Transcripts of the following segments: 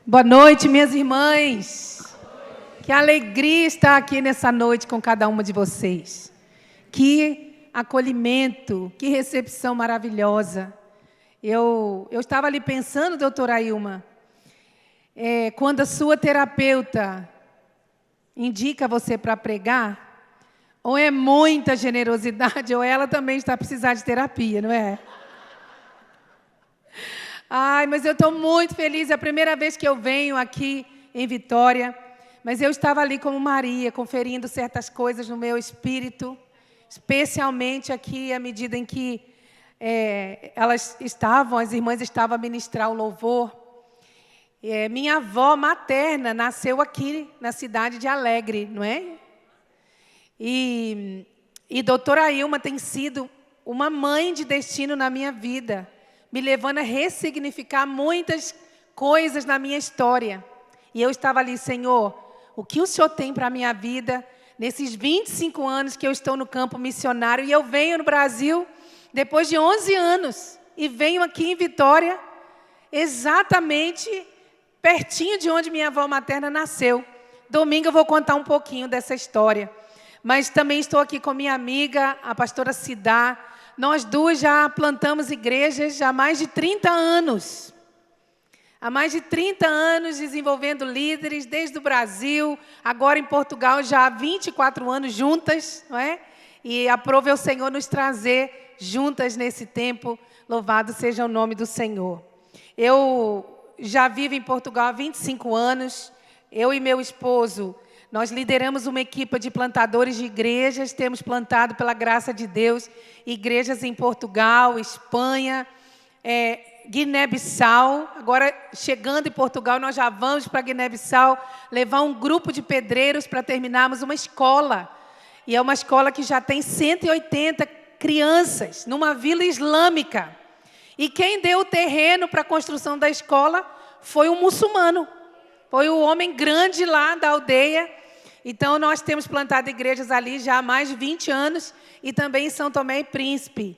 Boa noite, minhas irmãs. Que alegria estar aqui nessa noite com cada uma de vocês. Que acolhimento, que recepção maravilhosa. Eu estava ali pensando, doutora Ilma, quando a sua terapeuta indica você para pregar, ou é muita generosidade, ou ela também está precisando de terapia, não é? Ai, mas eu estou muito feliz, é a primeira vez que eu venho aqui em Vitória, mas eu estava ali como Maria, conferindo certas coisas no meu espírito, especialmente aqui à medida em que as irmãs estavam a ministrar o louvor. Minha avó materna nasceu aqui na cidade de Alegre, não é? E doutora Ilma tem sido uma mãe de destino na minha vida, me levando a ressignificar muitas coisas na minha história. E eu estava ali, Senhor, o que o Senhor tem para a minha vida nesses 25 anos que eu estou no campo missionário? E eu venho no Brasil depois de 11 anos e venho aqui em Vitória, exatamente pertinho de onde minha avó materna nasceu. Domingo eu vou contar um pouquinho dessa história. Mas também estou aqui com minha amiga, a pastora Cidá. Nós duas já plantamos igrejas há mais de 30 anos. Há mais de 30 anos desenvolvendo líderes desde o Brasil, agora em Portugal já há 24 anos juntas, não é? E aprove ao Senhor nos trazer juntas nesse tempo. Louvado seja o nome do Senhor. Eu já vivo em Portugal há 25 anos. Eu e meu esposo, nós lideramos uma equipe de plantadores de igrejas, temos plantado, pela graça de Deus, igrejas em Portugal, Espanha, Guiné-Bissau. Agora, chegando em Portugal, nós já vamos para Guiné-Bissau levar um grupo de pedreiros para terminarmos uma escola. E é uma escola que já tem 180 crianças, numa vila islâmica. E quem deu o terreno para a construção da escola foi um muçulmano. Foi o homem grande lá da aldeia. Então, nós temos plantado igrejas ali já há mais de 20 anos e também em São Tomé e Príncipe.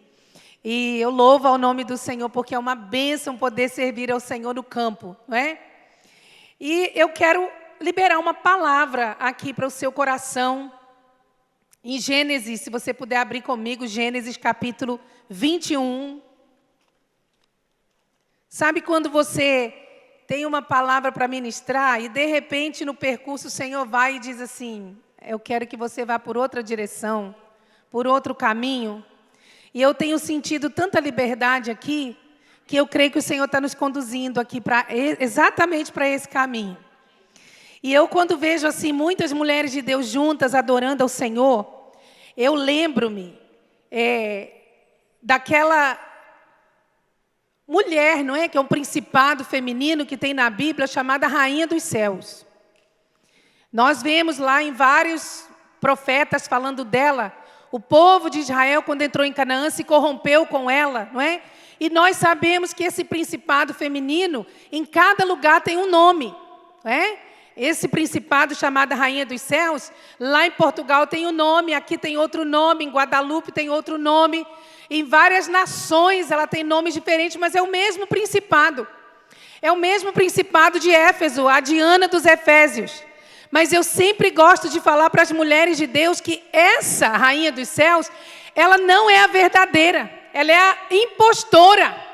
E eu louvo ao nome do Senhor, porque é uma bênção poder servir ao Senhor no campo, não é? E eu quero liberar uma palavra aqui para o seu coração. Em Gênesis, se você puder abrir comigo, Gênesis capítulo 21. Sabe quando você tem uma palavra para ministrar e, de repente, no percurso, o Senhor vai e diz assim, eu quero que você vá por outra direção, por outro caminho. E eu tenho sentido tanta liberdade aqui, que eu creio que o Senhor está nos conduzindo aqui exatamente para esse caminho. E eu, quando vejo assim muitas mulheres de Deus juntas, adorando ao Senhor, eu lembro-me daquela mulher, não é? Que é um principado feminino que tem na Bíblia, chamada Rainha dos Céus. Nós vemos lá em vários profetas falando dela. O povo de Israel, quando entrou em Canaã, se corrompeu com ela, não é? E nós sabemos que esse principado feminino, em cada lugar tem um nome, não é? Esse principado chamado Rainha dos Céus, lá em Portugal tem um nome, aqui tem outro nome, em Guadalupe tem outro nome. Em várias nações ela tem nomes diferentes, mas é o mesmo principado. É o mesmo principado de Éfeso, a Diana dos Efésios. Mas eu sempre gosto de falar para as mulheres de Deus que essa Rainha dos Céus, ela não é a verdadeira, ela é a impostora.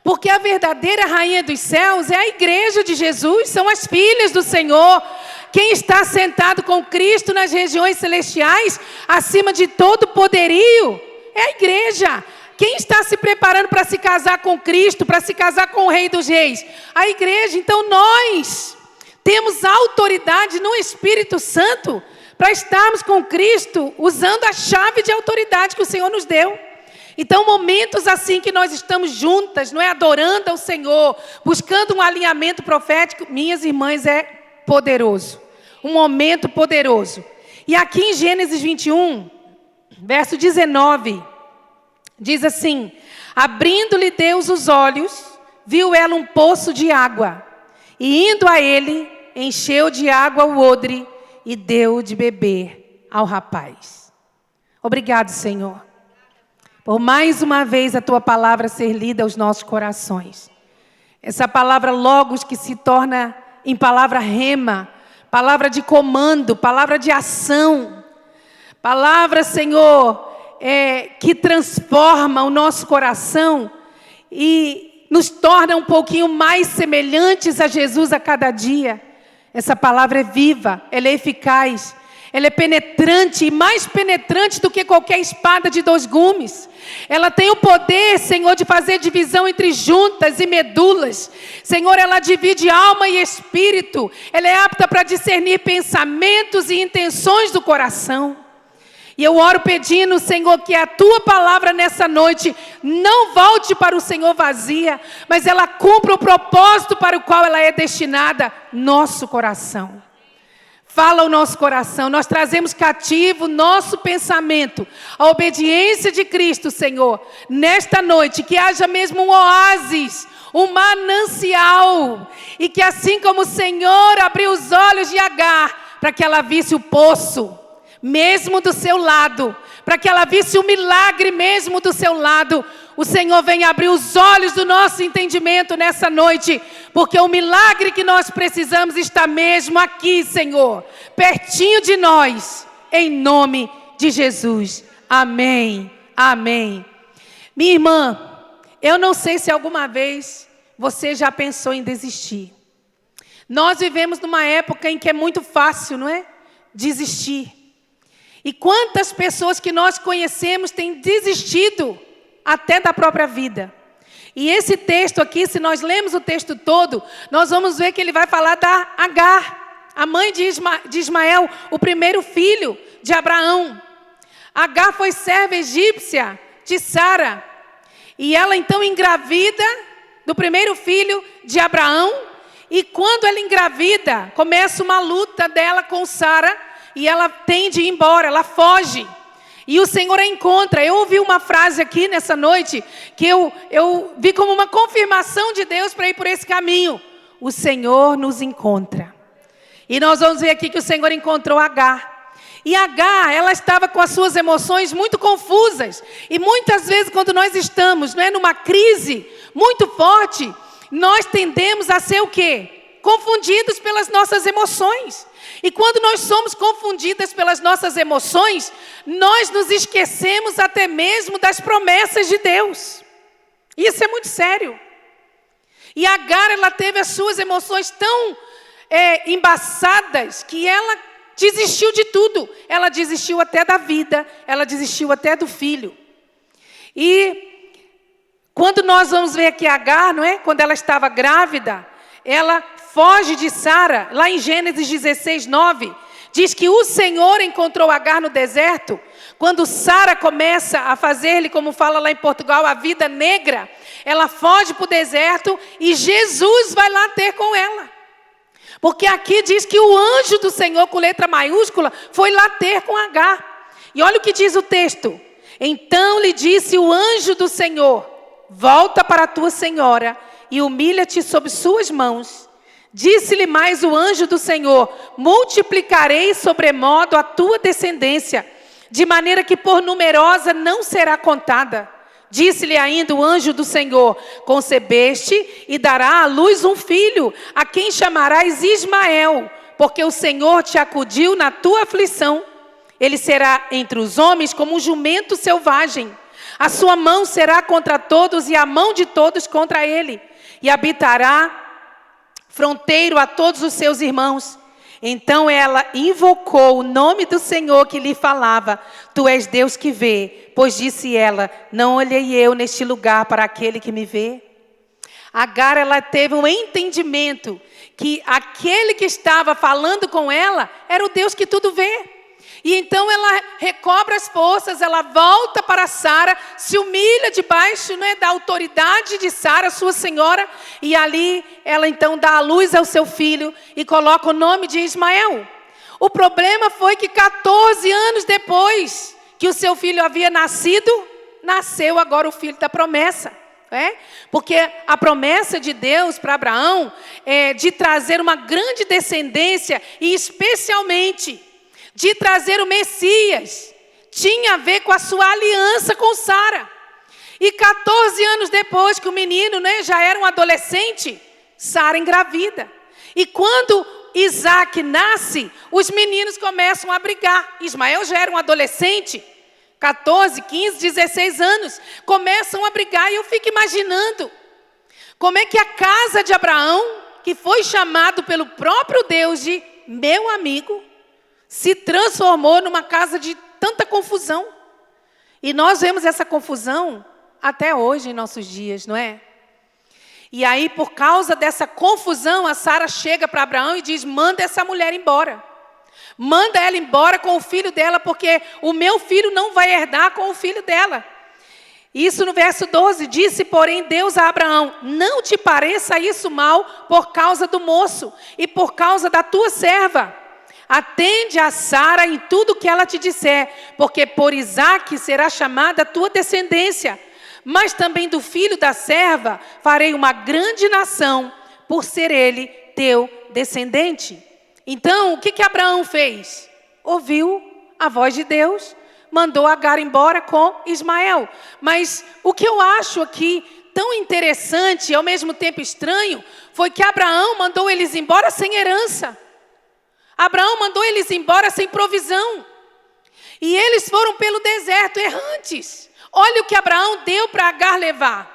Porque a verdadeira Rainha dos Céus é a igreja de Jesus, são as filhas do Senhor. Quem está sentado com Cristo nas regiões celestiais, acima de todo poderio, é a igreja. Quem está se preparando para se casar com Cristo, para se casar com o Rei dos Reis? A igreja. Então nós temos autoridade no Espírito Santo para estarmos com Cristo usando a chave de autoridade que o Senhor nos deu. Então, momentos assim que nós estamos juntas, não é? Adorando ao Senhor, buscando um alinhamento profético, minhas irmãs, é poderoso. Um momento poderoso. E aqui em Gênesis 21, verso 19, diz assim, abrindo-lhe Deus os olhos, viu ela um poço de água, e indo a ele, encheu de água o odre e deu de beber ao rapaz. Obrigado, Senhor, por mais uma vez a Tua palavra ser lida aos nossos corações. Essa palavra logos que se torna em palavra rema, palavra de comando, palavra de ação. Palavra, Senhor, que transforma o nosso coração e nos torna um pouquinho mais semelhantes a Jesus a cada dia. Essa palavra é viva, ela é eficaz, ela é penetrante, e mais penetrante do que qualquer espada de 2 gumes. Ela tem o poder, Senhor, de fazer divisão entre juntas e medulas. Senhor, ela divide alma e espírito. Ela é apta para discernir pensamentos e intenções do coração. E eu oro pedindo, Senhor, que a Tua palavra nessa noite não volte para o Senhor vazia, mas ela cumpra o propósito para o qual ela é destinada, nosso coração. Fala o nosso coração, nós trazemos cativo nosso pensamento, a obediência de Cristo, Senhor. Nesta noite, que haja mesmo um oásis, um manancial, e que assim como o Senhor abriu os olhos de Agar, para que ela visse o poço, mesmo do seu lado, para que ela visse o milagre mesmo do seu lado, o Senhor vem abrir os olhos do nosso entendimento nessa noite, porque o milagre que nós precisamos está mesmo aqui, Senhor, pertinho de nós, em nome de Jesus. Amém, amém. Minha irmã, eu não sei se alguma vez você já pensou em desistir. Nós vivemos numa época em que é muito fácil, não é? Desistir. E quantas pessoas que nós conhecemos têm desistido até da própria vida. E esse texto aqui, se nós lemos o texto todo, nós vamos ver que ele vai falar da Agar, a mãe de Ismael, o primeiro filho de Abraão. Agar foi serva egípcia de Sara. E ela então engravida do primeiro filho de Abraão. E quando ela engravida, começa uma luta dela com Sara. E ela tem de ir embora, ela foge. E o Senhor a encontra. Eu ouvi uma frase aqui nessa noite, que eu vi como uma confirmação de Deus para ir por esse caminho. O Senhor nos encontra. E nós vamos ver aqui que o Senhor encontrou Agar. E Agar, ela estava com as suas emoções muito confusas. E muitas vezes quando nós estamos, não é, numa crise muito forte, nós tendemos a ser o quê? Confundidos pelas nossas emoções. E quando nós somos confundidas pelas nossas emoções, nós nos esquecemos até mesmo das promessas de Deus. Isso é muito sério. E Agar, ela teve as suas emoções tão embaçadas que ela desistiu de tudo. Ela desistiu até da vida, ela desistiu até do filho. E quando nós vamos ver aqui Agar, não é? Quando ela estava grávida, ela foge de Sara, lá em Gênesis 16, 9, diz que o Senhor encontrou Agar no deserto, quando Sara começa a fazer-lhe, como fala lá em Portugal, a vida negra, ela foge para o deserto e Jesus vai lá ter com ela. Porque aqui diz que o anjo do Senhor, com letra maiúscula, foi lá ter com Agar. E olha o que diz o texto. Então lhe disse o anjo do Senhor, volta para a tua senhora e humilha-te sob suas mãos. Disse-lhe mais o anjo do Senhor, multiplicarei sobremodo a tua descendência, de maneira que por numerosa não será contada. Disse-lhe ainda o anjo do Senhor, concebeste e dará à luz um filho, a quem chamarás Ismael, porque o Senhor te acudiu na tua aflição. Ele será entre os homens como um jumento selvagem. A sua mão será contra todos e a mão de todos contra ele. E habitará fronteiro a todos os seus irmãos. Então ela invocou o nome do Senhor que lhe falava. Tu és Deus que vê. Pois disse ela, não olhei eu neste lugar para aquele que me vê. Agar, ela teve um entendimento que aquele que estava falando com ela era o Deus que tudo vê. E então ela recobra as forças, ela volta para Sara, se humilha debaixo, não é, da autoridade de Sara, sua senhora, e ali ela então dá a luz ao seu filho e coloca o nome de Ismael. O problema foi que 14 anos depois que o seu filho havia nascido, nasceu agora o filho da promessa. Porque a promessa de Deus para Abraão é de trazer uma grande descendência e especialmente de trazer o Messias, tinha a ver com a sua aliança com Sara. E 14 anos depois que o menino, já era um adolescente, Sara engravida. E quando Isaac nasce, os meninos começam a brigar. Ismael já era um adolescente, 14, 15, 16 anos, começam a brigar. E eu fico imaginando como é que a casa de Abraão, que foi chamado pelo próprio Deus de meu amigo, se transformou numa casa de tanta confusão. E nós vemos essa confusão até hoje em nossos dias, não é? E aí, por causa dessa confusão, a Sara chega para Abraão e diz: manda essa mulher embora. Manda ela embora com o filho dela, porque o meu filho não vai herdar com o filho dela. Isso no verso 12, disse, porém, Deus a Abraão: não te pareça isso mal por causa do moço e por causa da tua serva. Atende a Sara em tudo que ela te disser, porque por Isaque será chamada a tua descendência. Mas também do filho da serva farei uma grande nação, por ser ele teu descendente. Então, o que Abraão fez? Ouviu a voz de Deus, mandou Agar embora com Ismael. Mas o que eu acho aqui tão interessante e ao mesmo tempo estranho, foi que Abraão mandou eles embora sem herança. Abraão mandou eles embora sem provisão. E eles foram pelo deserto, errantes. Olha o que Abraão deu para Agar levar.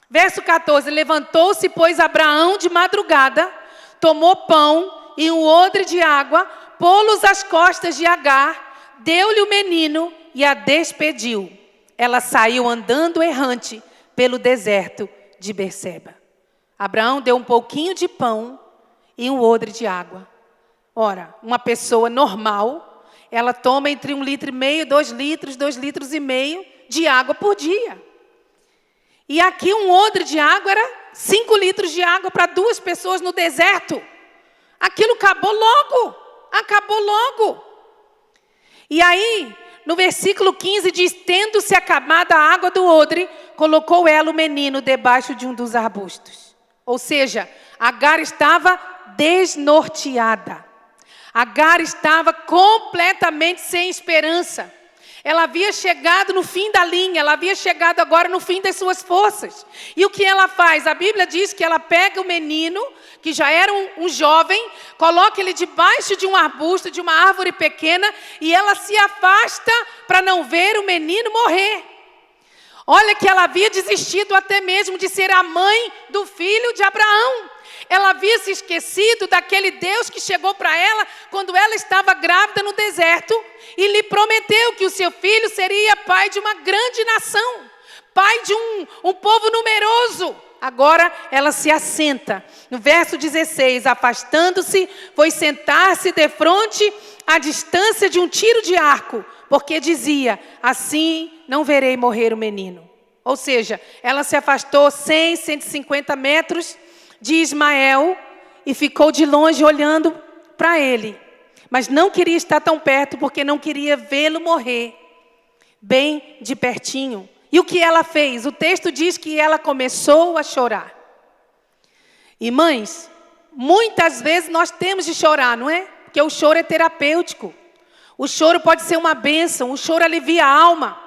Verso 14, levantou-se, pois, Abraão de madrugada, tomou pão e um odre de água, pô-los às costas de Agar, deu-lhe o menino e a despediu. Ela saiu andando errante pelo deserto de Berseba. Abraão deu um pouquinho de pão e um odre de água. Ora, uma pessoa normal, ela toma entre 1,5 litro, 2 litros e meio de água por dia. E aqui um odre de água era 5 litros de água para 2 pessoas no deserto. Aquilo acabou logo. E aí, no versículo 15 diz, tendo-se acabado a água do odre, colocou ela o menino debaixo de um dos arbustos. Ou seja, Agar estava desnorteada. Agar estava completamente sem esperança. Ela havia chegado no fim da linha, ela havia chegado agora no fim das suas forças. E o que ela faz? A Bíblia diz que ela pega o menino, que já era um jovem, coloca ele debaixo de um arbusto, de uma árvore pequena, e ela se afasta para não ver o menino morrer. Olha que ela havia desistido até mesmo de ser a mãe do filho de Abraão. Ela havia se esquecido daquele Deus que chegou para ela quando ela estava grávida no deserto e lhe prometeu que o seu filho seria pai de uma grande nação, pai de um povo numeroso. Agora ela se assenta. No verso 16, afastando-se, foi sentar-se defronte à distância de um tiro de arco, porque dizia, assim não verei morrer o menino. Ou seja, ela se afastou 100, 150 metros de Ismael e ficou de longe olhando para ele. Mas não queria estar tão perto porque não queria vê-lo morrer bem de pertinho. E o que ela fez? O texto diz que ela começou a chorar. E mães, muitas vezes nós temos de chorar, não é? Porque o choro é terapêutico. O choro pode ser uma bênção, o choro alivia a alma.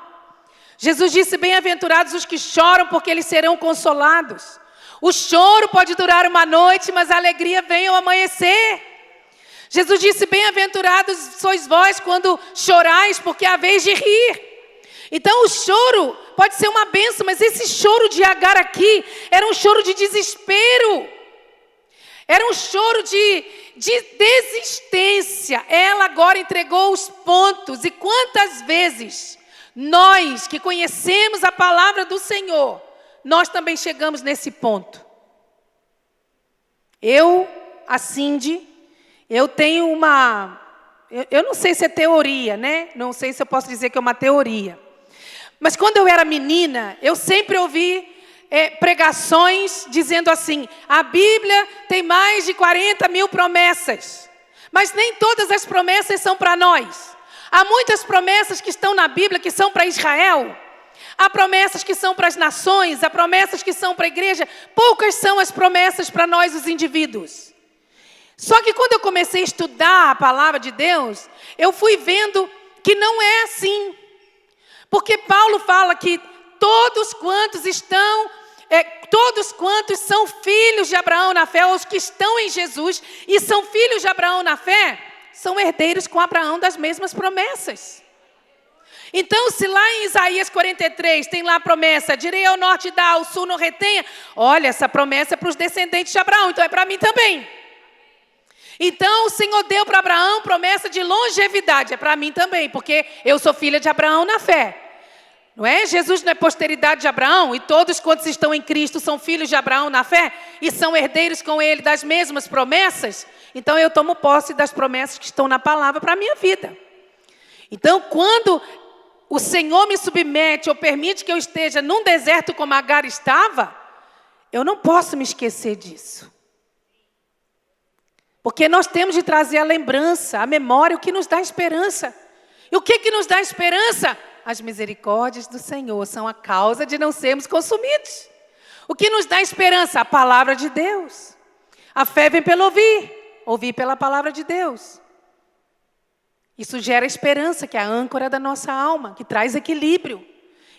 Jesus disse, bem-aventurados os que choram porque eles serão consolados. O choro pode durar uma noite, mas a alegria vem ao amanhecer. Jesus disse, bem-aventurados sois vós quando chorais, porque é a vez de rir. Então o choro pode ser uma bênção, mas esse choro de Agar aqui era um choro de desespero. Era um choro de desistência. Ela agora entregou os pontos. E quantas vezes nós que conhecemos a palavra do Senhor, nós também chegamos nesse ponto. A Cindy, eu tenho eu não sei se é teoria, né? Não sei se eu posso dizer que é uma teoria. Mas quando eu era menina, eu sempre ouvi pregações dizendo assim, a Bíblia tem mais de 40 mil promessas. Mas nem todas as promessas são para nós. Há muitas promessas que estão na Bíblia que são para Israel. Há promessas que são para as nações, há promessas que são para a igreja. Poucas são as promessas para nós, os indivíduos. Só que quando eu comecei a estudar a palavra de Deus, eu fui vendo que não é assim. Porque Paulo fala que todos quantos são filhos de Abraão na fé, os que estão em Jesus e são filhos de Abraão na fé, são herdeiros com Abraão das mesmas promessas. Então, se lá em Isaías 43 tem lá a promessa, direi ao norte dá, ao sul não retenha, olha, essa promessa é para os descendentes de Abraão, então é para mim também. Então, o Senhor deu para Abraão promessa de longevidade, é para mim também, porque eu sou filha de Abraão na fé. Não é? Jesus não é posteridade de Abraão, e todos quantos estão em Cristo são filhos de Abraão na fé, e são herdeiros com ele das mesmas promessas. Então eu tomo posse das promessas que estão na palavra para a minha vida. Então quando o Senhor me submete ou permite que eu esteja num deserto como Agar estava, eu não posso me esquecer disso. Porque nós temos de trazer a lembrança, a memória, o que nos dá esperança. E o que nos dá esperança? As misericórdias do Senhor são a causa de não sermos consumidos. O que nos dá esperança? A palavra de Deus. A fé vem pelo ouvir, ouvir pela palavra de Deus. Isso gera esperança, que é a âncora da nossa alma, que traz equilíbrio.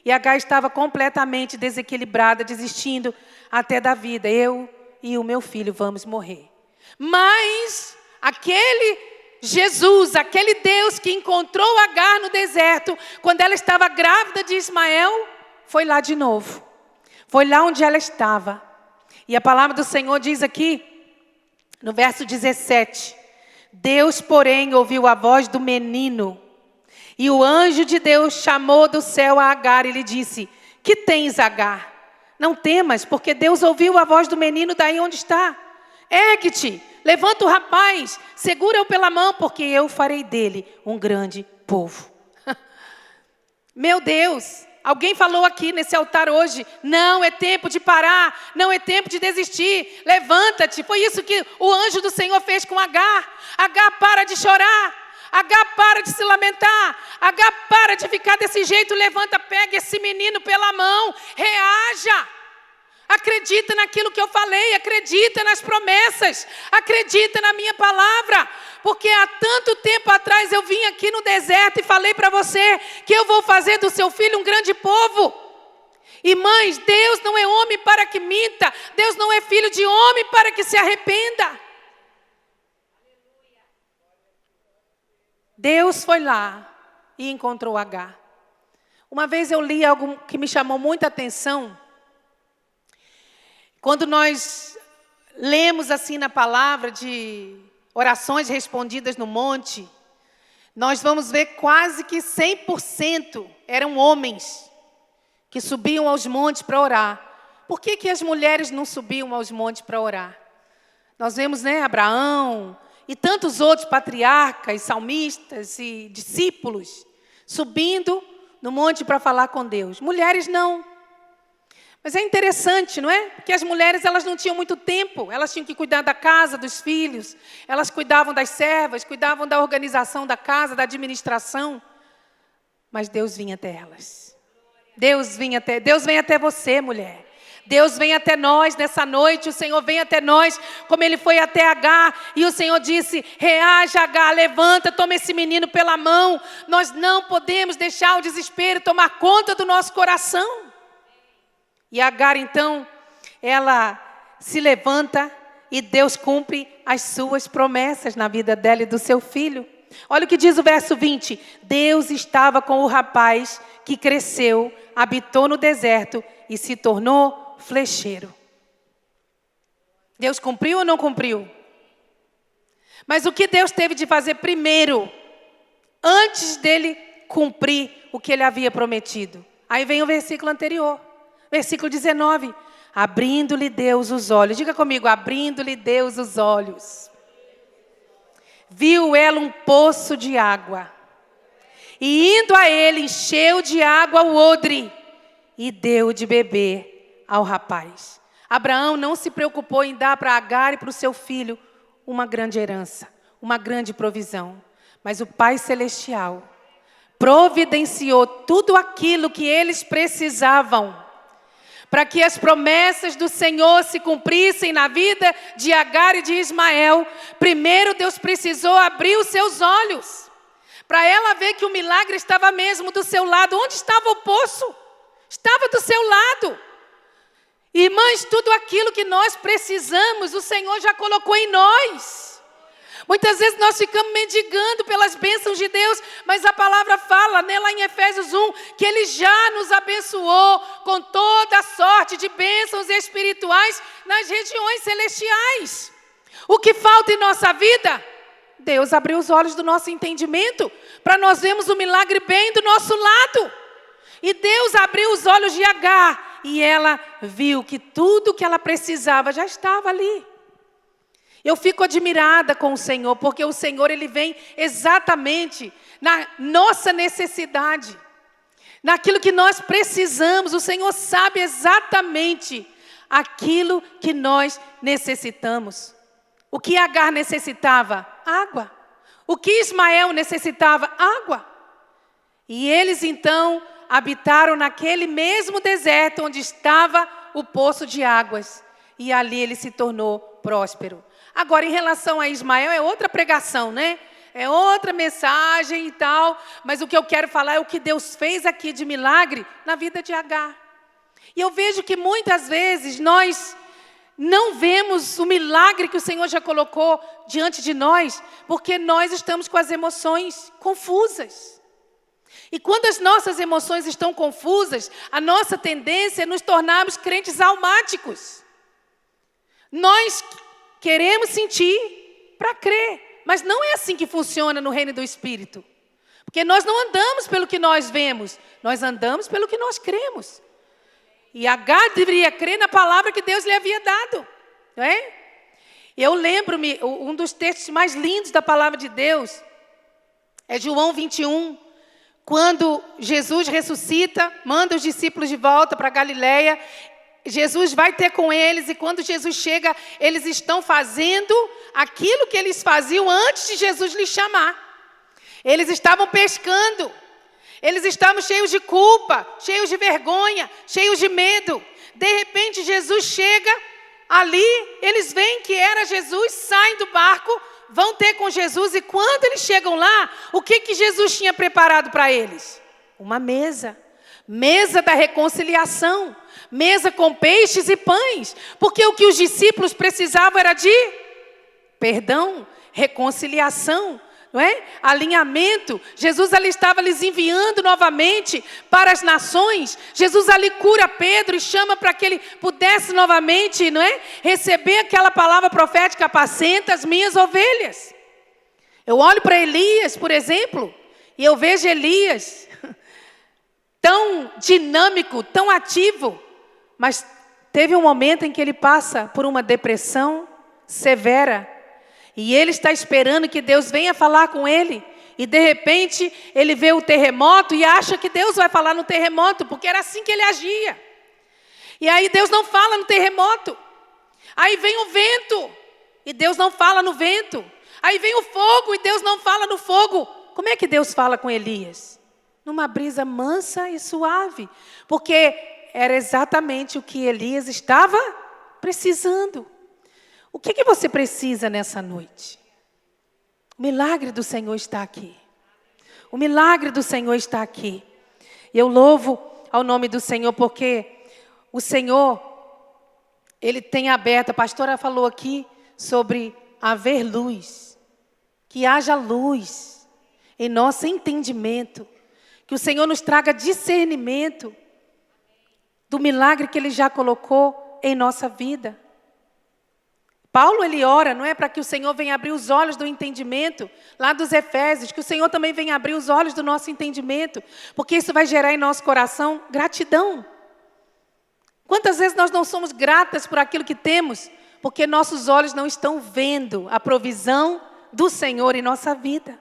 E Agar estava completamente desequilibrada, desistindo até da vida. Eu e o meu filho vamos morrer. Mas aquele Jesus, aquele Deus que encontrou Agar no deserto, quando ela estava grávida de Ismael, foi lá de novo. Foi lá onde ela estava. E a palavra do Senhor diz aqui, no verso 17, Deus, porém, ouviu a voz do menino, e o anjo de Deus chamou do céu a Agar e lhe disse, que tens, Agar? Não temas, porque Deus ouviu a voz do menino daí onde está. Ergue-te, levanta o rapaz, segura-o pela mão, porque eu farei dele um grande povo. Meu Deus, alguém falou aqui nesse altar hoje, não é tempo de parar, não é tempo de desistir, levanta-te. Foi isso que o anjo do Senhor fez com Agar. Agar, para de chorar, Agar, para de se lamentar, Agar, para de ficar desse jeito, levanta, pega esse menino pela mão, reaja. Acredita naquilo que eu falei, acredita nas promessas, acredita na minha palavra, porque há tanto tempo atrás eu vim aqui no deserto e falei para você que eu vou fazer do seu filho um grande povo. E mães, Deus não é homem para que minta, Deus não é filho de homem para que se arrependa. Deus foi lá e encontrou Agar. Uma vez eu li algo que me chamou muita atenção. Quando nós lemos assim na palavra de orações respondidas no monte, nós vamos ver quase que 100% eram homens que subiam aos montes para orar. Por que as mulheres não subiam aos montes para orar? Nós vemos, Abraão e tantos outros patriarcas, salmistas e discípulos subindo no monte para falar com Deus. Mulheres não. Mas é interessante, não é? Porque as mulheres, elas não tinham muito tempo. Elas tinham que cuidar da casa, dos filhos. Elas cuidavam das servas, cuidavam da organização da casa, da administração. Mas Deus vinha até elas. Deus vem até você, mulher. Deus vem até nós nessa noite. O Senhor vem até nós, como Ele foi até Agar. E o Senhor disse, reaja, Agar, levanta, toma esse menino pela mão. Nós não podemos deixar o desespero tomar conta do nosso coração. E Agar, então, ela se levanta e Deus cumpre as suas promessas na vida dela e do seu filho. Olha o que diz o verso 20. Deus estava com o rapaz que cresceu, habitou no deserto e se tornou flecheiro. Deus cumpriu ou não cumpriu? Mas o que Deus teve de fazer primeiro, antes dele cumprir o que ele havia prometido? Aí vem o versículo anterior. Versículo 19, abrindo-lhe Deus os olhos. Diga comigo, abrindo-lhe Deus os olhos. Viu ela um poço de água. E indo a ele, encheu de água o odre. E deu de beber ao rapaz. Abraão não se preocupou em dar para Agar e para o seu filho uma grande herança, uma grande provisão. Mas o Pai Celestial providenciou tudo aquilo que eles precisavam para que as promessas do Senhor se cumprissem na vida de Agar e de Ismael. Primeiro Deus precisou abrir os seus olhos, para ela ver que o milagre estava mesmo do seu lado. Onde estava o poço? Estava do seu lado. Irmãs, tudo aquilo que nós precisamos, o Senhor já colocou em nós. Muitas vezes nós ficamos mendigando pelas bênçãos de Deus, mas a palavra fala, né, lá em Efésios 1, que Ele já nos abençoou com toda sorte de bênçãos espirituais nas regiões celestiais. O que falta em nossa vida? Deus abriu os olhos do nosso entendimento para nós vermos o milagre bem do nosso lado. E Deus abriu os olhos de Agar e ela viu que tudo que ela precisava já estava ali. Eu fico admirada com o Senhor, porque o Senhor, Ele vem exatamente na nossa necessidade, naquilo que nós precisamos. O Senhor sabe exatamente aquilo que nós necessitamos. O que Agar necessitava? Água. O que Ismael necessitava? Água. E eles então habitaram naquele mesmo deserto onde estava o poço de águas. E ali ele se tornou próspero. Agora, em relação a Ismael, é outra pregação, né? É outra mensagem e tal. Mas o que eu quero falar é o que Deus fez aqui de milagre na vida de Agar. E eu vejo que muitas vezes nós não vemos o milagre que o Senhor já colocou diante de nós, porque nós estamos com as emoções confusas. E quando as nossas emoções estão confusas, a nossa tendência é nos tornarmos crentes almáticos. Nós queremos sentir para crer, mas não é assim que funciona no reino do Espírito. Porque nós não andamos pelo que nós vemos, nós andamos pelo que nós cremos. E Agar deveria crer na palavra que Deus lhe havia dado, não é? Eu lembro-me, um dos textos mais lindos da palavra de Deus é João 21, quando Jesus ressuscita, manda os discípulos de volta para Galileia. Jesus vai ter com eles, e quando Jesus chega, eles estão fazendo aquilo que eles faziam antes de Jesus lhes chamar. Eles estavam pescando, eles estavam cheios de culpa, cheios de vergonha, cheios de medo. De repente Jesus chega ali, eles veem que era Jesus, saem do barco, vão ter com Jesus, e quando eles chegam lá, o que Jesus tinha preparado para eles? Uma mesa. Mesa da reconciliação, mesa com peixes e pães, porque o que os discípulos precisavam era de perdão, reconciliação, não é? Alinhamento. Jesus ali estava lhes enviando novamente para as nações. Jesus ali cura Pedro e chama para que ele pudesse novamente, não é? Receber aquela palavra profética: apacenta as minhas ovelhas. Eu olho para Elias, por exemplo, e eu vejo Elias tão dinâmico, tão ativo, mas teve um momento em que ele passa por uma depressão severa, e ele está esperando que Deus venha falar com ele, e de repente ele vê o terremoto e acha que Deus vai falar no terremoto, porque era assim que ele agia. E aí Deus não fala no terremoto. Aí vem o vento, e Deus não fala no vento. Aí vem o fogo, e Deus não fala no fogo. Como é que Deus fala com Elias? Numa brisa mansa e suave, porque era exatamente o que Elias estava precisando. O que você precisa nessa noite? O milagre do Senhor está aqui. O milagre do Senhor está aqui. Eu louvo ao nome do Senhor, porque o Senhor, Ele tem aberto, a pastora falou aqui sobre haver luz, que haja luz em nosso entendimento, que o Senhor nos traga discernimento do milagre que Ele já colocou em nossa vida. Paulo, ele ora, não é, para que o Senhor venha abrir os olhos do entendimento, lá dos Efésios, que o Senhor também venha abrir os olhos do nosso entendimento, porque isso vai gerar em nosso coração gratidão. Quantas vezes nós não somos gratas por aquilo que temos, porque nossos olhos não estão vendo a provisão do Senhor em nossa vida.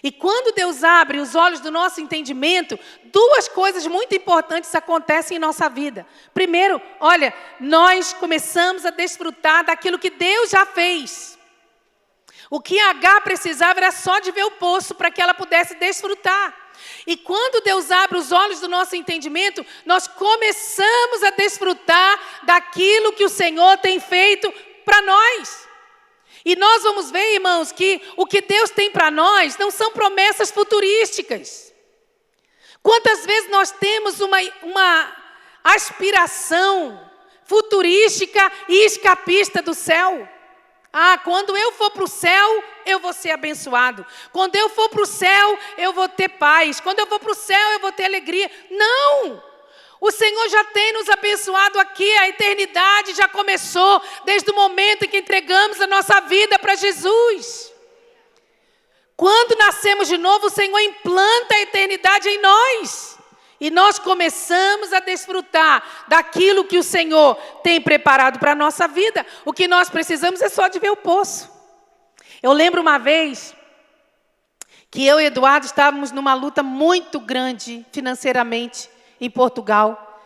E quando Deus abre os olhos do nosso entendimento, duas coisas muito importantes acontecem em nossa vida. Primeiro, olha, nós começamos a desfrutar daquilo que Deus já fez. O que Agar precisava era só de ver o poço para que ela pudesse desfrutar. E quando Deus abre os olhos do nosso entendimento, nós começamos a desfrutar daquilo que o Senhor tem feito para nós. E nós vamos ver, irmãos, que o que Deus tem para nós não são promessas futurísticas. Quantas vezes nós temos uma aspiração futurística e escapista do céu? Quando eu for para o céu, eu vou ser abençoado. Quando eu for para o céu, eu vou ter paz. Quando eu for para o céu, eu vou ter alegria. Não! O Senhor já tem nos abençoado aqui. A eternidade já começou desde o momento em que entregamos a nossa vida para Jesus. Quando nascemos de novo, o Senhor implanta a eternidade em nós. E nós começamos a desfrutar daquilo que o Senhor tem preparado para a nossa vida. O que nós precisamos é só de ver o poço. Eu lembro uma vez que eu e Eduardo estávamos numa luta muito grande financeiramente em Portugal.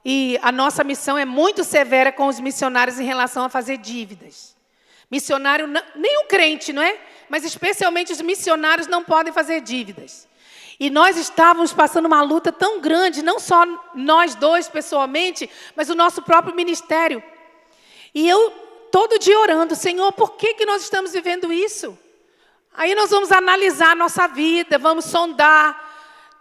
E a nossa missão é muito severa com os missionários em relação a fazer dívidas. Missionário, nenhum crente, não é? Mas especialmente os missionários não podem fazer dívidas. E nós estávamos passando uma luta tão grande, não só nós dois pessoalmente, mas o nosso próprio ministério. E eu todo dia orando, Senhor, por que nós estamos vivendo isso? Aí nós vamos analisar a nossa vida, vamos sondar.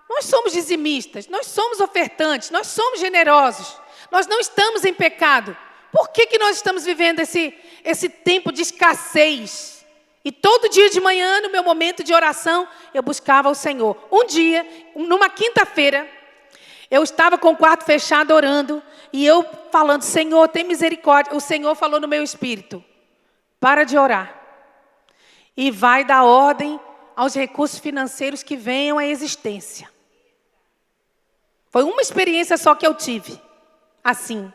Nós somos dizimistas, nós somos ofertantes, nós somos generosos. Nós não estamos em pecado. Por que nós estamos vivendo esse tempo de escassez? E todo dia de manhã, no meu momento de oração, eu buscava o Senhor. Um dia, numa quinta-feira, eu estava com o quarto fechado orando, e eu falando, Senhor, tem misericórdia. O Senhor falou no meu espírito, para de orar. E vai dar ordem aos recursos financeiros que venham à existência. Foi uma experiência só que eu tive, assim.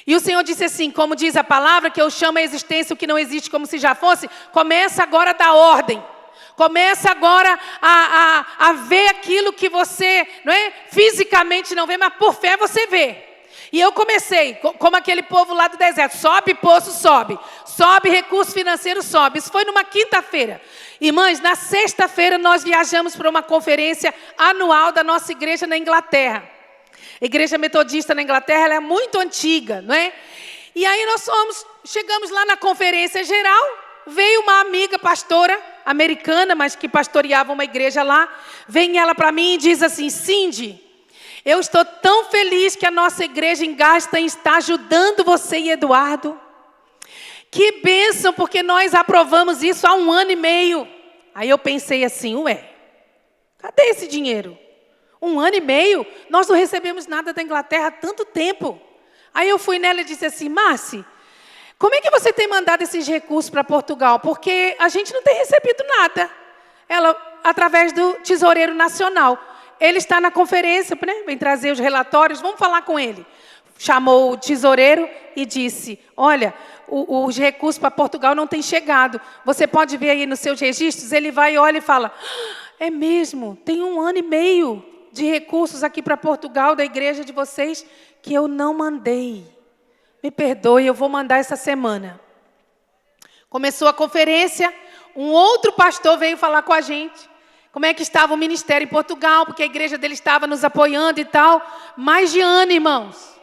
E o Senhor disse assim, como diz a palavra, que eu chamo a existência o que não existe como se já fosse, começa agora a dar ordem. Começa agora a ver aquilo que você, não é, fisicamente não vê, mas por fé você vê. E eu comecei, como aquele povo lá do deserto, sobe poço, sobe. Sobe recurso financeiro, sobe. Isso foi numa quinta-feira. Irmãs, na sexta-feira nós viajamos para uma conferência anual da nossa igreja na Inglaterra. A igreja metodista na Inglaterra, ela é muito antiga, não é? E aí nós chegamos lá na conferência geral, veio uma amiga pastora americana, mas que pastoreava uma igreja lá, vem ela para mim e diz assim, Cindy, eu estou tão feliz que a nossa igreja em Gaston está ajudando você e Eduardo. Que bênção, porque nós aprovamos isso há 1 ano e meio. Aí eu pensei assim, cadê esse dinheiro? 1 ano e meio, nós não recebemos nada da Inglaterra há tanto tempo. Aí eu fui nela e disse assim, Márcia, como é que você tem mandado esses recursos para Portugal? Porque a gente não tem recebido nada. Ela, através do Tesoureiro Nacional. Ele está na conferência, né? Vem trazer os relatórios, vamos falar com ele. Chamou o tesoureiro e disse, olha, os recursos para Portugal não têm chegado. Você pode ver aí nos seus registros, ele vai e olha e fala, é mesmo, tem 1 ano e meio de recursos aqui para Portugal, da igreja de vocês, que eu não mandei. Me perdoe, eu vou mandar essa semana. Começou a conferência, um outro pastor veio falar com a gente. Como é que estava o ministério em Portugal, porque a igreja dele estava nos apoiando e tal. Mais de ano, irmãos.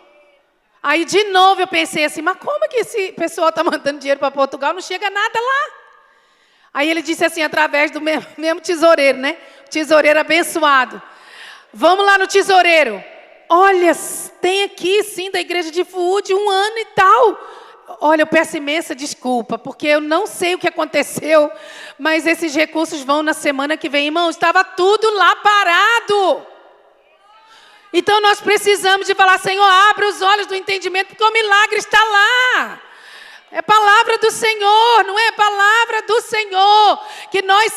Aí, de novo, eu pensei assim, mas como é que esse pessoal está mandando dinheiro para Portugal? Não chega nada lá. Aí ele disse assim, através do mesmo tesoureiro, né? O tesoureiro abençoado. Vamos lá no tesoureiro. Olha, tem aqui sim da igreja de Fuúde 1 ano e tal. Olha, eu peço imensa desculpa, porque eu não sei o que aconteceu, mas esses recursos vão na semana que vem. Irmão, estava tudo lá parado. Então nós precisamos de falar, Senhor, abre os olhos do entendimento, porque o milagre está lá. É palavra do Senhor, não é palavra do Senhor, que nós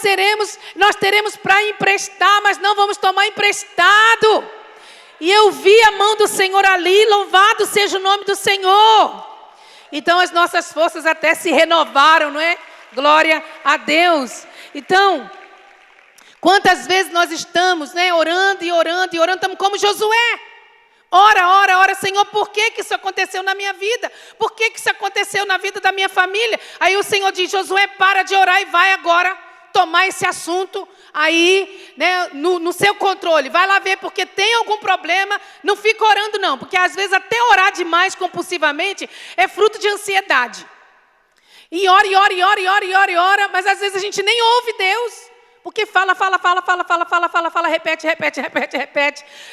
teremos para emprestar, mas não vamos tomar emprestado. E eu vi a mão do Senhor ali, louvado seja o nome do Senhor. Então as nossas forças até se renovaram, não é? Glória a Deus. Então, quantas vezes nós estamos, né, orando e orando e orando, estamos como Josué. Ora, Senhor, por que isso aconteceu na minha vida? Por que isso aconteceu na vida da minha família? Aí o Senhor diz, Josué, para de orar e vai agora tomar esse assunto aí, né, no seu controle. Vai lá ver, porque tem algum problema. Não fica orando não, porque às vezes até orar demais compulsivamente é fruto de ansiedade. E ora, mas às vezes a gente nem ouve Deus. Porque fala, repete,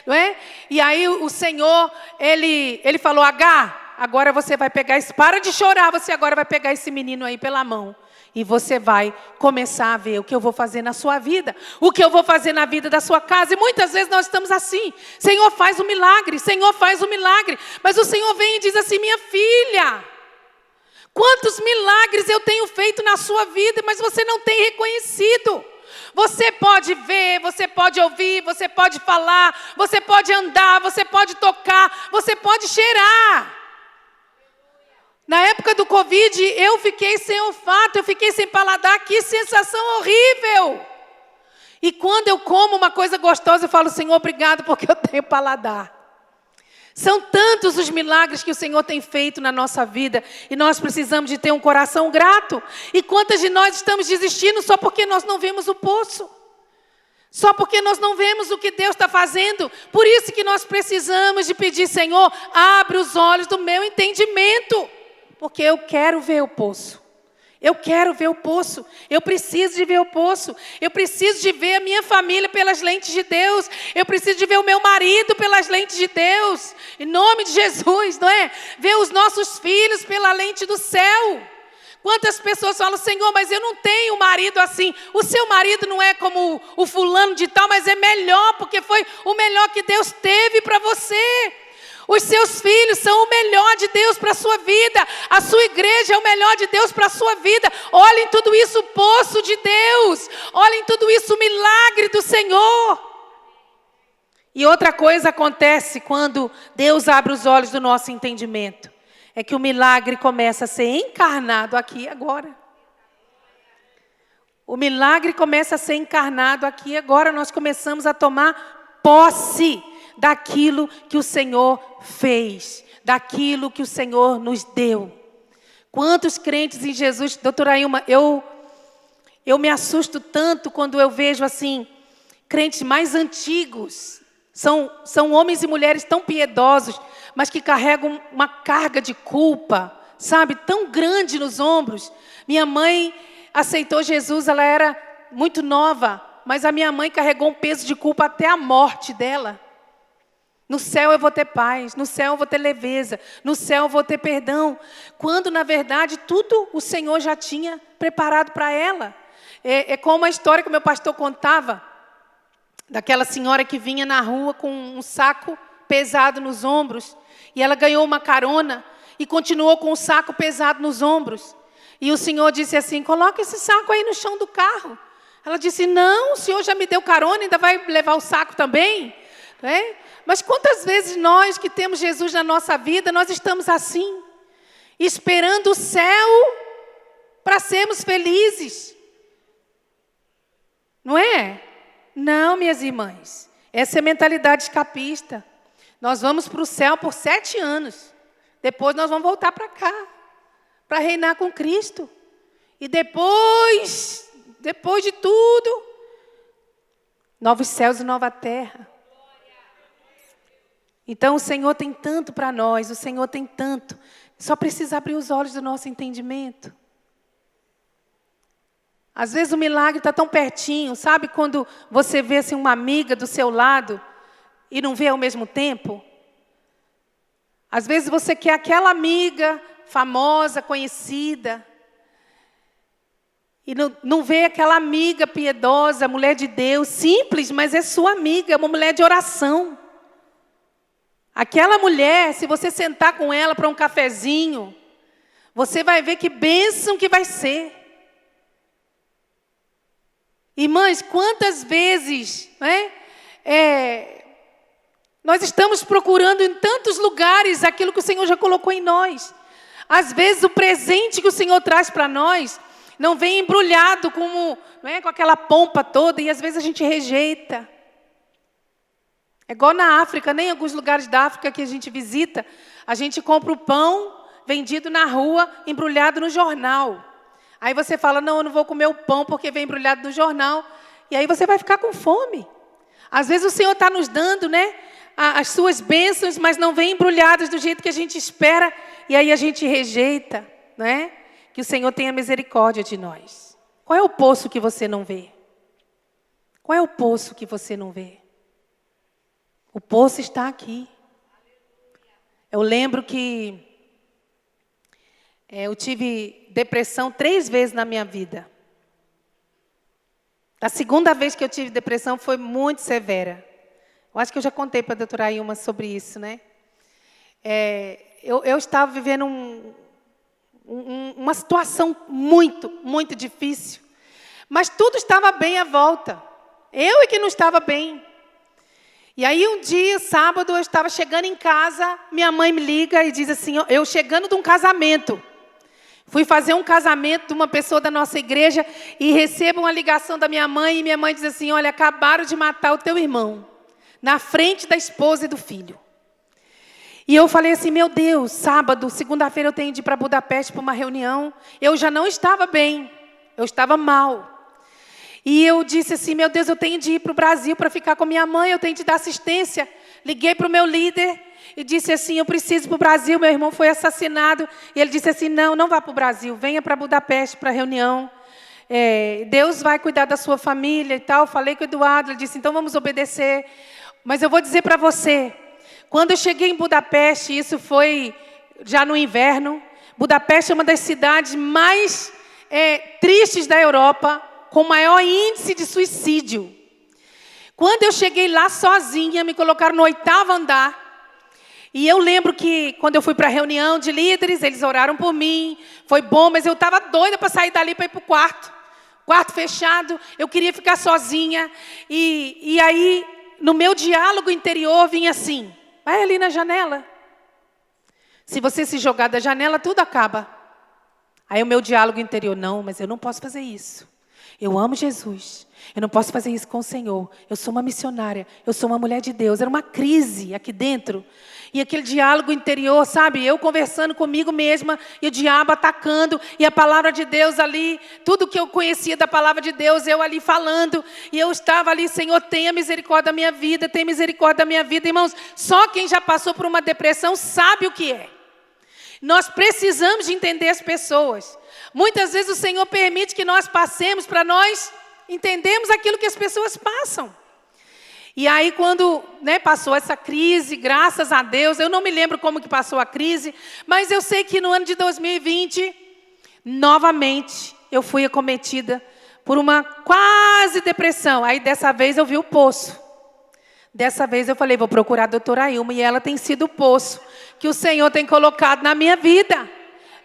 não é? E aí o Senhor, ele falou, Agar, agora você vai pegar, para de chorar, você agora vai pegar esse menino aí pela mão. E você vai começar a ver o que eu vou fazer na sua vida, o que eu vou fazer na vida da sua casa. E muitas vezes nós estamos assim, Senhor faz um milagre, Senhor faz um milagre. Mas o Senhor vem e diz assim, minha filha, quantos milagres eu tenho feito na sua vida, mas você não tem reconhecido. Você pode ver, você pode ouvir, você pode falar, você pode andar, você pode tocar, você pode cheirar. Na época do Covid, eu fiquei sem olfato, eu fiquei sem paladar. Que sensação horrível! E quando eu como uma coisa gostosa, eu falo, Senhor, obrigado, porque eu tenho paladar. São tantos os milagres que o Senhor tem feito na nossa vida, e nós precisamos de ter um coração grato. E quantas de nós estamos desistindo só porque nós não vemos o poço? Só porque nós não vemos o que Deus está fazendo? Por isso que nós precisamos de pedir, Senhor, abre os olhos do meu entendimento. Porque eu quero ver o poço. Eu quero ver o poço. Eu preciso de ver o poço. Eu preciso de ver a minha família pelas lentes de Deus. Eu preciso de ver o meu marido pelas lentes de Deus. Em nome de Jesus, não é? Ver os nossos filhos pela lente do céu. Quantas pessoas falam, Senhor, mas eu não tenho um marido assim. O seu marido não é como o fulano de tal, mas é melhor, porque foi o melhor que Deus teve para você. Os seus filhos são o melhor de Deus para a sua vida. A sua igreja é o melhor de Deus para a sua vida. Olhem tudo isso, o poço de Deus. Olhem tudo isso, o milagre do Senhor. E outra coisa acontece quando Deus abre os olhos do nosso entendimento. É que o milagre começa a ser encarnado aqui e agora. O milagre começa a ser encarnado aqui e agora. Nós começamos a tomar posse daquilo que o Senhor fez, daquilo que o Senhor nos deu. Quantos crentes em Jesus, doutora Ilma, eu me assusto tanto quando eu vejo assim, crentes mais antigos, são homens e mulheres tão piedosos, mas que carregam uma carga de culpa, sabe, tão grande nos ombros. Minha mãe aceitou Jesus, ela era muito nova, mas a minha mãe carregou um peso de culpa até a morte dela. No céu eu vou ter paz, no céu eu vou ter leveza, no céu eu vou ter perdão. Quando, na verdade, tudo o Senhor já tinha preparado para ela. É como a história que o meu pastor contava, daquela senhora que vinha na rua com um saco pesado nos ombros. E ela ganhou uma carona e continuou com o saco pesado nos ombros. E o Senhor disse assim, coloca esse saco aí no chão do carro. Ela disse, não, o Senhor já me deu carona, ainda vai levar o saco também? Mas quantas vezes nós que temos Jesus na nossa vida, nós estamos assim, esperando o céu para sermos felizes? Não é? Não, minhas irmãs, essa é mentalidade escapista. Nós vamos para o céu por 7 anos, depois nós vamos voltar para cá, para reinar com Cristo. E depois de tudo, novos céus e nova terra. Então o Senhor tem tanto para nós, o Senhor tem tanto. Só precisa abrir os olhos do nosso entendimento. Às vezes o milagre está tão pertinho, sabe quando você vê assim, uma amiga do seu lado e não vê ao mesmo tempo? Às vezes você quer aquela amiga famosa, conhecida, e não vê aquela amiga piedosa, mulher de Deus, simples, mas é sua amiga, é uma mulher de oração. Aquela mulher, se você sentar com ela para um cafezinho, você vai ver que bênção que vai ser. Irmãs, quantas vezes nós estamos procurando em tantos lugares aquilo que o Senhor já colocou em nós. Às vezes o presente que o Senhor traz para nós não vem embrulhado com aquela pompa toda, e às vezes a gente rejeita. É igual na África, nem em alguns lugares da África que a gente visita, a gente compra o pão vendido na rua, embrulhado no jornal. Aí você fala, não, eu não vou comer o pão porque vem embrulhado no jornal. E aí você vai ficar com fome. Às vezes o Senhor está nos dando, as suas bênçãos, mas não vem embrulhadas do jeito que a gente espera. E aí a gente rejeita, Que o Senhor tenha misericórdia de nós. Qual é o poço que você não vê? Qual é o poço que você não vê? O poço está aqui. Eu lembro que eu tive depressão 3 vezes na minha vida. A segunda vez que eu tive depressão foi muito severa. Eu acho que eu já contei para a doutora Ailma sobre isso, né? Eu estava vivendo uma situação muito, muito difícil. Mas tudo estava bem à volta. Eu é que não estava bem. E aí um dia, sábado, eu estava chegando em casa, minha mãe me liga e diz assim, eu chegando de um casamento. Fui fazer um casamento de uma pessoa da nossa igreja e recebo uma ligação da minha mãe e minha mãe diz assim, olha, acabaram de matar o teu irmão, na frente da esposa e do filho. E eu falei assim, meu Deus, sábado, segunda-feira eu tenho de ir para Budapeste para uma reunião. Eu já não estava bem, eu estava mal. E eu disse assim, meu Deus, eu tenho de ir para o Brasil para ficar com minha mãe, eu tenho de dar assistência. Liguei para o meu líder e disse assim, eu preciso ir para o Brasil, meu irmão foi assassinado. E ele disse assim, não vá para o Brasil, venha para Budapeste para a reunião. Deus vai cuidar da sua família e tal. Falei com o Eduardo, ele disse, então vamos obedecer. Mas eu vou dizer para você, quando eu cheguei em Budapeste, isso foi já no inverno, Budapeste é uma das cidades mais tristes da Europa, com maior índice de suicídio. Quando eu cheguei lá sozinha, me colocaram no 8º andar. E eu lembro que quando eu fui para a reunião de líderes, eles oraram por mim. Foi bom, mas eu estava doida para sair dali para ir para o quarto. Quarto fechado, eu queria ficar sozinha. E aí, no meu diálogo interior, vinha assim, vai ali na janela. Se você se jogar da janela, tudo acaba. Aí o meu diálogo interior, não, mas eu não posso fazer isso. Eu amo Jesus. Eu não posso fazer isso com o Senhor. Eu sou uma missionária. Eu sou uma mulher de Deus. Era uma crise aqui dentro. E aquele diálogo interior, sabe? Eu conversando comigo mesma. E o diabo atacando. E a palavra de Deus ali. Tudo que eu conhecia da palavra de Deus. Eu ali falando. E eu estava ali. Senhor, tenha misericórdia da minha vida. Tenha misericórdia da minha vida. Irmãos, só quem já passou por uma depressão sabe o que é. Nós precisamos de entender as pessoas. Muitas vezes o Senhor permite que nós passemos para nós entendermos aquilo que as pessoas passam. E aí quando passou essa crise, graças a Deus, eu não me lembro como que passou a crise, mas eu sei que no ano de 2020, novamente, eu fui acometida por uma quase depressão. Aí dessa vez eu vi o poço. Dessa vez eu falei, vou procurar a doutora Ailma, e ela tem sido o poço que o Senhor tem colocado na minha vida.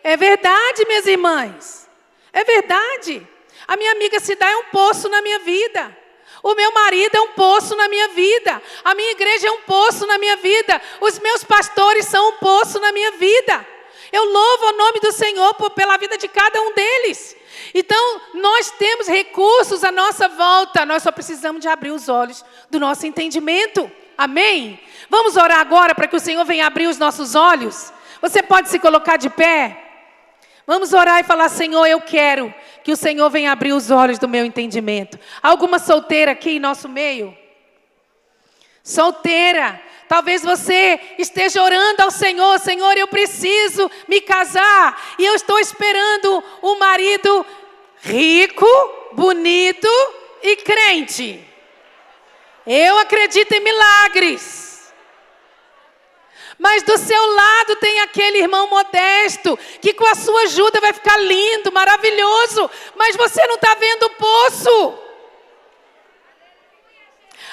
É verdade, minhas irmãs. É verdade. A minha amiga Cidá é um poço na minha vida. O meu marido é um poço na minha vida. A minha igreja é um poço na minha vida. Os meus pastores são um poço na minha vida. Eu louvo o nome do Senhor pela vida de cada um deles. Então, nós temos recursos à nossa volta. Nós só precisamos de abrir os olhos do nosso entendimento. Amém? Vamos orar agora para que o Senhor venha abrir os nossos olhos? Você pode se colocar de pé? Vamos orar e falar, Senhor, eu quero que o Senhor venha abrir os olhos do meu entendimento. Há alguma solteira aqui em nosso meio? Solteira. Talvez você esteja orando ao Senhor. Senhor, eu preciso me casar. E eu estou esperando um marido rico, bonito e crente. Eu acredito em milagres. Mas do seu lado tem aquele irmão modesto, que com a sua ajuda vai ficar lindo, maravilhoso. Mas você não está vendo o poço.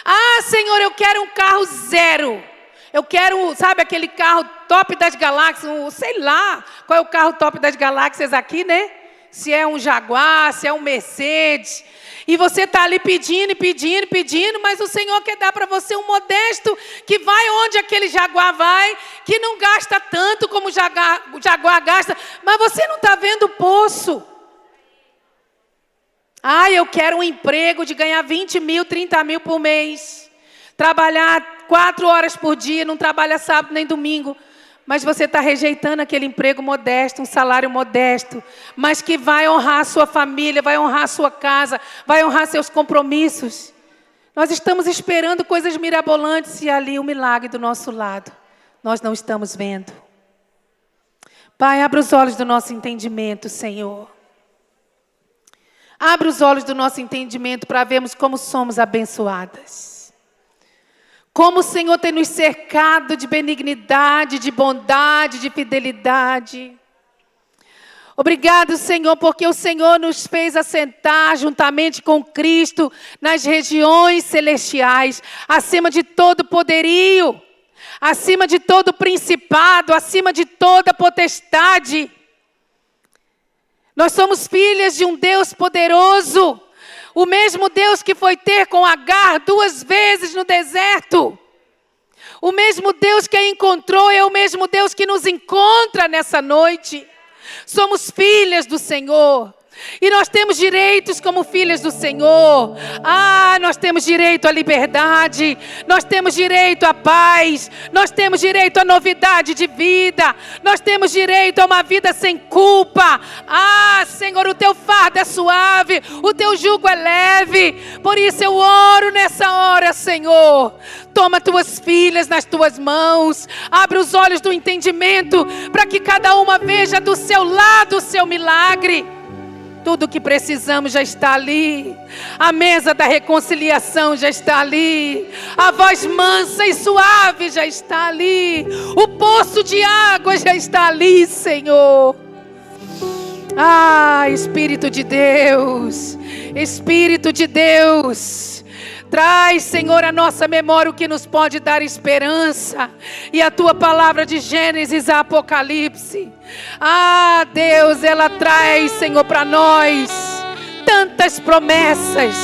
Ah, Senhor, eu quero um carro zero. Eu quero, sabe, aquele carro top das galáxias, sei lá qual é o carro top das galáxias aqui, né? Se é um Jaguar, se é um Mercedes. E você está ali pedindo, mas o Senhor quer dar para você um modesto que vai onde aquele Jaguar vai, que não gasta tanto como o Jaguar gasta, mas você não está vendo o poço. Ah, eu quero um emprego de ganhar 20 mil, 30 mil por mês. Trabalhar 4 horas por dia, não trabalha sábado nem domingo. Mas você está rejeitando aquele emprego modesto, um salário modesto, mas que vai honrar a sua família, vai honrar a sua casa, vai honrar seus compromissos. Nós estamos esperando coisas mirabolantes e ali o milagre do nosso lado. Nós não estamos vendo. Pai, abra os olhos do nosso entendimento, Senhor. Abre os olhos do nosso entendimento para vermos como somos abençoadas. Como o Senhor tem nos cercado de benignidade, de bondade, de fidelidade. Obrigado, Senhor, porque o Senhor nos fez assentar juntamente com Cristo nas regiões celestiais, acima de todo poderio, acima de todo principado, acima de toda potestade. Nós somos filhas de um Deus poderoso, o mesmo Deus que foi ter com Agar 2 vezes no deserto. O mesmo Deus que a encontrou é o mesmo Deus que nos encontra nessa noite. Somos filhas do Senhor. E nós temos direitos como filhas do Senhor. Nós temos direito à liberdade. Nós temos direito à paz. Nós temos direito à novidade de vida. Nós temos direito a uma vida sem culpa. Senhor, o teu fardo é suave. O teu jugo é leve. Por isso eu oro nessa hora, Senhor. Toma tuas filhas nas tuas mãos. Abre os olhos do entendimento para que cada uma veja do seu lado o seu milagre. Tudo o que precisamos já está ali. A mesa da reconciliação já está ali. A voz mansa e suave já está ali. O poço de água já está ali, Senhor. Espírito de Deus. Espírito de Deus. Traz, Senhor, à nossa memória o que nos pode dar esperança. E a tua palavra de Gênesis a Apocalipse. Deus, ela traz, Senhor, para nós tantas promessas.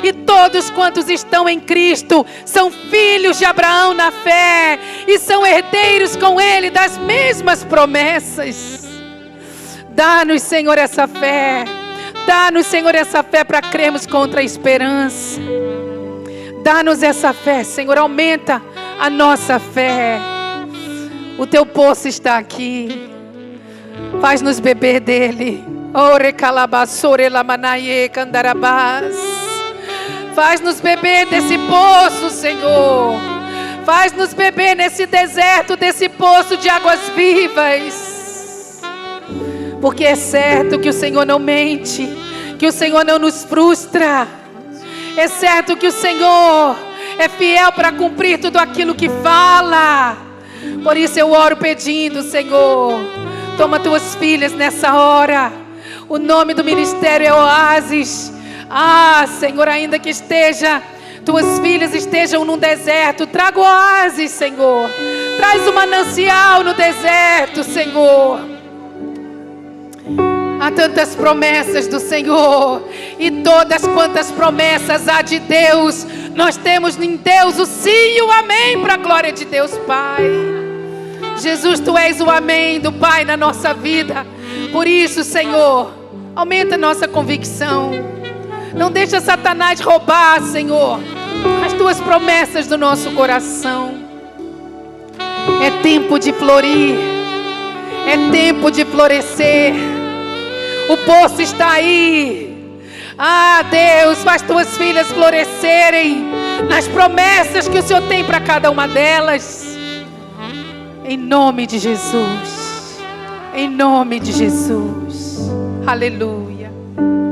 E todos quantos estão em Cristo são filhos de Abraão na fé. E são herdeiros com Ele das mesmas promessas. Dá-nos, Senhor, essa fé. Dá-nos, Senhor, essa fé para crermos contra a esperança. Dá-nos essa fé, Senhor, aumenta a nossa fé. O teu poço está aqui. Faz-nos beber dele. Faz-nos beber desse poço, Senhor. Faz-nos beber nesse deserto, desse poço de águas vivas. Porque é certo que o Senhor não mente, que o Senhor não nos frustra. É certo que o Senhor é fiel para cumprir tudo aquilo que fala. Por isso eu oro pedindo, Senhor, toma tuas filhas nessa hora. O nome do ministério é Oásis. Senhor, ainda que tuas filhas estejam num deserto, traga oásis, Senhor. Traz um manancial no deserto, Senhor. Há tantas promessas do Senhor. E todas quantas promessas há de Deus, nós temos em Deus o sim e o amém para a glória de Deus Pai. Jesus, Tu és o amém do Pai na nossa vida. Por isso, Senhor, aumenta a nossa convicção. Não deixa Satanás roubar, Senhor, as Tuas promessas do nosso coração. É tempo de florir. É tempo de florescer. O poço está aí. Deus, faz tuas filhas florescerem nas promessas que o Senhor tem para cada uma delas. Em nome de Jesus. Em nome de Jesus. Aleluia.